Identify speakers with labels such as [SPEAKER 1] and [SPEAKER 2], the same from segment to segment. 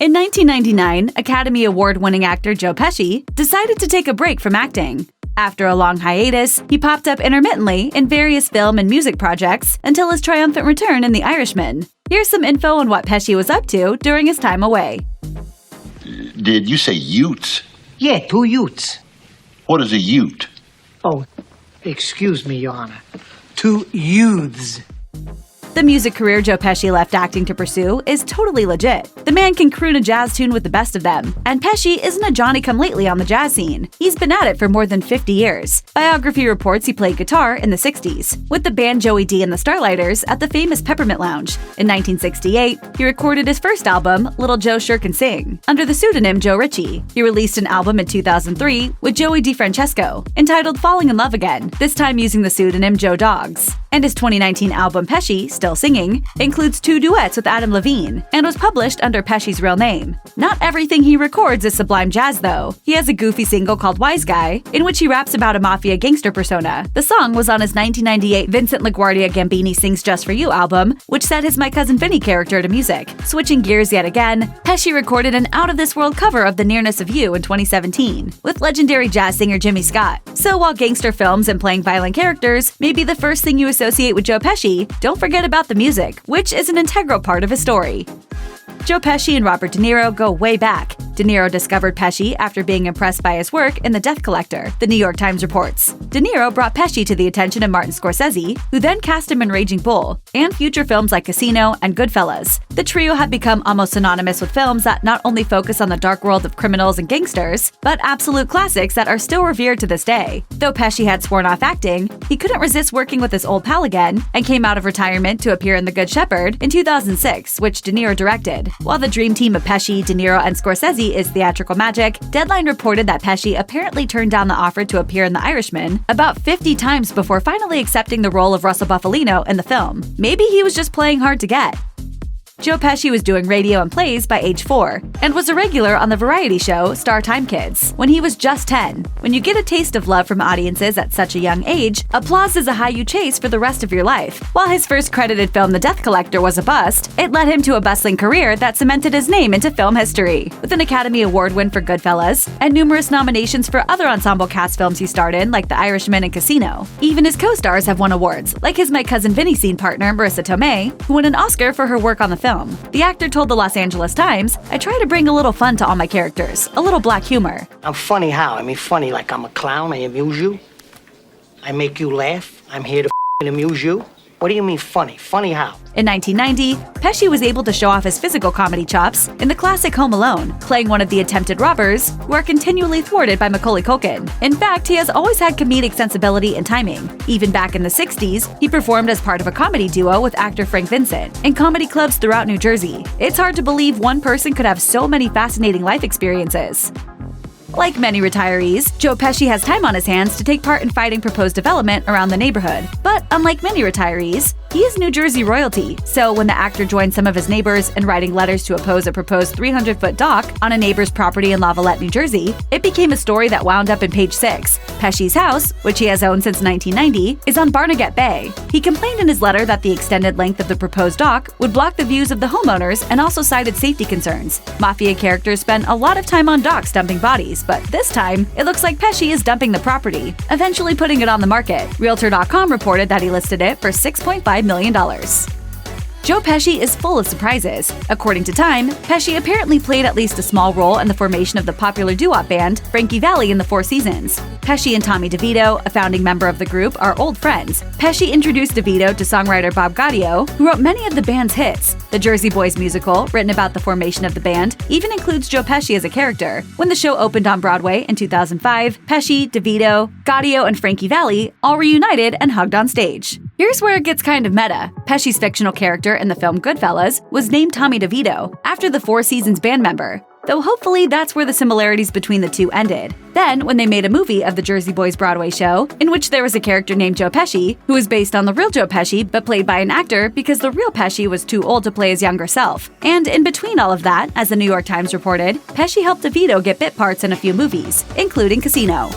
[SPEAKER 1] In 1999, Academy Award-winning actor Joe Pesci decided to take a break from acting. After a long hiatus, he popped up intermittently in various film and music projects until his triumphant return in The Irishman. Here's some info on what Pesci was up to during his time away.
[SPEAKER 2] Did you say utes?
[SPEAKER 3] Yeah, 2 utes.
[SPEAKER 2] What is a ute?
[SPEAKER 3] Oh, excuse me, Your Honor. 2 youths.
[SPEAKER 1] The music career Joe Pesci left acting to pursue is totally legit. The man can croon a jazz tune with the best of them, and Pesci isn't a Johnny-come-lately on the jazz scene. He's been at it for more than 50 years. Biography reports he played guitar in the 60s, with the band Joey D and the Starlighters at the famous Peppermint Lounge. In 1968, he recorded his first album, Little Joe Sure Can Sing, under the pseudonym Joe Ritchie. He released an album in 2003 with Joey DeFrancesco, entitled Falling in Love Again, this time using the pseudonym Joe Dogs. And his 2019 album Pesci, Still Singing, includes 2 duets with Adam Levine, and was published under Pesci's real name. Not everything he records is sublime jazz, though. He has a goofy single called Wise Guy, in which he raps about a mafia gangster persona. The song was on his 1998 Vincent LaGuardia Gambini Sings Just For You album, which set his My Cousin Vinny character to music. Switching gears yet again, Pesci recorded an out-of-this-world cover of The Nearness of You in 2017, with legendary jazz singer Jimmy Scott. So while gangster films and playing violent characters may be the first thing you associate with Joe Pesci, don't forget about the music, which is an integral part of his story. Joe Pesci and Robert DeNiro go way back. DeNiro discovered Pesci after being impressed by his work in The Death Collector, the New York Times reports. DeNiro brought Pesci to the attention of Martin Scorsese, who then cast him in Raging Bull, and future films like Casino and Goodfellas. The trio have become almost synonymous with films that not only focus on the dark world of criminals and gangsters, but absolute classics that are still revered to this day. Though Pesci had sworn off acting, he couldn't resist working with his old pal again, and came out of retirement to appear in The Good Shepherd in 2006, which DeNiro directed. While the dream team of Pesci, DeNiro, and Scorsese is theatrical magic, Deadline reported that Pesci apparently turned down the offer to appear in The Irishman about 50 times before finally accepting the role of Russell Bufalino in the film. Maybe he was just playing hard to get. Joe Pesci was doing radio and plays by age 4, and was a regular on the variety show Star Time Kids when he was just 10. When you get a taste of love from audiences at such a young age, applause is a high you chase for the rest of your life. While his first credited film The Death Collector was a bust, it led him to a bustling career that cemented his name into film history, with an Academy Award win for Goodfellas, and numerous nominations for other ensemble cast films he starred in like The Irishman and Casino. Even his co-stars have won awards, like his My Cousin Vinny scene partner Marissa Tomei, who won an Oscar for her work on the film. The actor told the Los Angeles Times, "I try to bring a little fun to all my characters, a little black humor."
[SPEAKER 3] I'm funny how? I mean, funny like I'm a clown, I amuse you. I make you laugh. I'm here to amuse you. What do you mean funny? Funny how?
[SPEAKER 1] In 1990, Pesci was able to show off his physical comedy chops in the classic Home Alone, playing one of the attempted robbers who are continually thwarted by Macaulay Culkin. In fact, he has always had comedic sensibility and timing. Even back in the 60s, he performed as part of a comedy duo with actor Frank Vincent in comedy clubs throughout New Jersey. It's hard to believe one person could have so many fascinating life experiences. Like many retirees, Joe Pesci has time on his hands to take part in fighting proposed development around the neighborhood. But unlike many retirees, he is New Jersey royalty, so when the actor joined some of his neighbors in writing letters to oppose a proposed 300-foot dock on a neighbor's property in Lavallette, New Jersey, it became a story that wound up in Page 6. Pesci's house, which he has owned since 1990, is on Barnegat Bay. He complained in his letter that the extended length of the proposed dock would block the views of the homeowners and also cited safety concerns. Mafia characters spend a lot of time on docks dumping bodies, but this time, it looks like Pesci is dumping the property, eventually putting it on the market. Realtor.com reported that he listed it for $6.5 million. Joe Pesci is full of surprises. According to Time, Pesci apparently played at least a small role in the formation of the popular doo-wop band Frankie Valli in the Four Seasons. Pesci and Tommy DeVito, a founding member of the group, are old friends. Pesci introduced DeVito to songwriter Bob Gaudio, who wrote many of the band's hits. The Jersey Boys musical, written about the formation of the band, even includes Joe Pesci as a character. When the show opened on Broadway in 2005, Pesci, DeVito, Gaudio, and Frankie Valli all reunited and hugged on stage. Here's where it gets kind of meta. Pesci's fictional character in the film Goodfellas was named Tommy DeVito, after the Four Seasons band member, though hopefully that's where the similarities between the two ended. Then, when they made a movie of the Jersey Boys Broadway show, in which there was a character named Joe Pesci, who was based on the real Joe Pesci but played by an actor because the real Pesci was too old to play his younger self. And in between all of that, as the New York Times reported, Pesci helped DeVito get bit parts in a few movies, including Casino.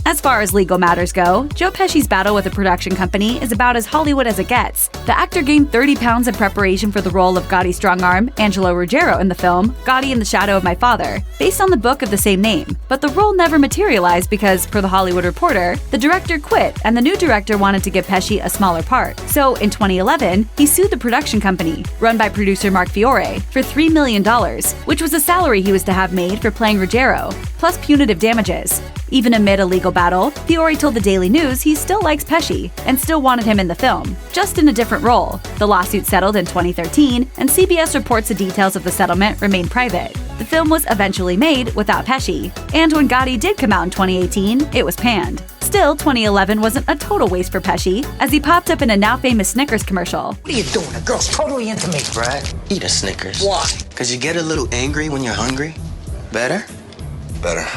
[SPEAKER 1] As far as legal matters go, Joe Pesci's battle with a production company is about as Hollywood as it gets. The actor gained 30 pounds in preparation for the role of Gotti's strongarm, Angelo Ruggiero, in the film Gotti in the Shadow of My Father, based on the book of the same name. But the role never materialized because, per The Hollywood Reporter, the director quit and the new director wanted to give Pesci a smaller part. So, in 2011, he sued the production company, run by producer Mark Fiore, for $3 million, which was a salary he was to have made for playing Ruggiero, plus punitive damages. Even amid a legal battle, Fiore told the Daily News he still likes Pesci and still wanted him in the film, just in a different role. The lawsuit settled in 2013, and CBS reports the details of the settlement remain private. The film was eventually made without Pesci, and when Gotti did come out in 2018, it was panned. Still, 2011 wasn't a total waste for Pesci, as he popped up in a now-famous Snickers commercial.
[SPEAKER 3] What are you doing? The girl's totally into me.
[SPEAKER 4] Brad, eat a Snickers.
[SPEAKER 3] Why?
[SPEAKER 4] Because you get a little angry when you're hungry. Better?
[SPEAKER 2] Better.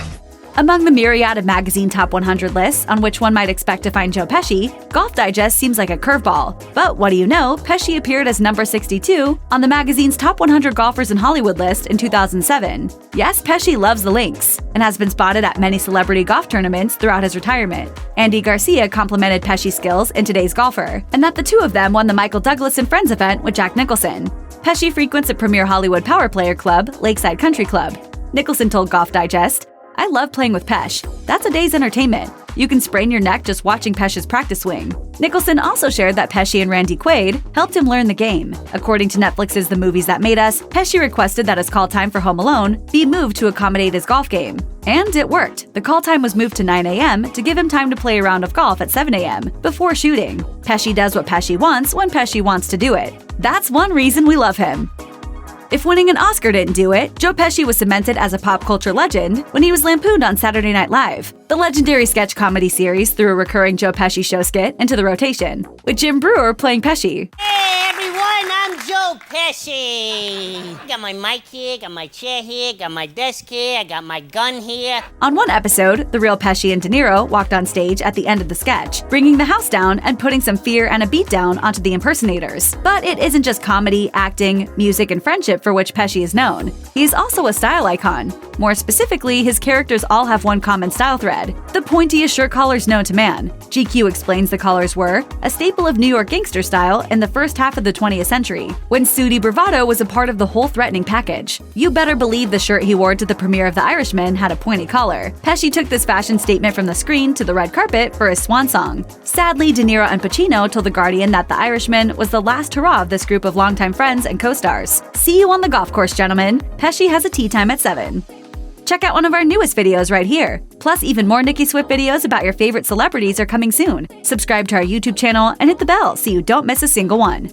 [SPEAKER 1] Among the myriad of magazine top 100 lists on which one might expect to find Joe Pesci, Golf Digest seems like a curveball. But what do you know, Pesci appeared as number 62 on the magazine's top 100 golfers in Hollywood list in 2007. Yes, Pesci loves the links, and has been spotted at many celebrity golf tournaments throughout his retirement. Andy Garcia complimented Pesci's skills in Today's Golfer, and that the two of them won the Michael Douglas and Friends event with Jack Nicholson. Pesci frequents a premier Hollywood power player club, Lakeside Country Club. Nicholson told Golf Digest, "I love playing with Pesh. That's a day's entertainment. You can sprain your neck just watching Pesh's practice swing." Nicholson also shared that Pesci and Randy Quaid helped him learn the game. According to Netflix's The Movies That Made Us, Pesci requested that his call time for Home Alone be moved to accommodate his golf game. And it worked. The call time was moved to 9 a.m. to give him time to play a round of golf at 7 a.m. before shooting. Pesci does what Pesci wants when Pesci wants to do it. That's one reason we love him. If winning an Oscar didn't do it, Joe Pesci was cemented as a pop culture legend when he was lampooned on Saturday Night Live. The legendary sketch comedy series threw a recurring Joe Pesci show skit into the rotation, with Jim Breuer playing Pesci.
[SPEAKER 5] Hey everyone, I'm Joe Pesci. Got my mic here, got my chair here, got my desk here, I got my gun here.
[SPEAKER 1] On one episode, the real Pesci and DeNiro walked on stage at the end of the sketch, bringing the house down and putting some fear and a beat down onto the impersonators. But it isn't just comedy, acting, music, and friendship for which Pesci is known. He's also a style icon. More specifically, his characters all have one common style thread: the pointiest shirt collars known to man. GQ explains the collars were a staple of New York gangster style in the first half of the 20th century, when sooty bravado was a part of the whole threatening package. You better believe the shirt he wore to the premiere of The Irishman had a pointy collar. Pesci took this fashion statement from the screen to the red carpet for his swan song. Sadly, De Niro and Pacino told The Guardian that The Irishman was the last hurrah of this group of longtime friends and co-stars. See you on the golf course, gentlemen. Pesci has a tea time at 7. Check out one of our newest videos right here. Plus, even more Nicki Swift videos about your favorite celebrities are coming soon. Subscribe to our YouTube channel and hit the bell so you don't miss a single one.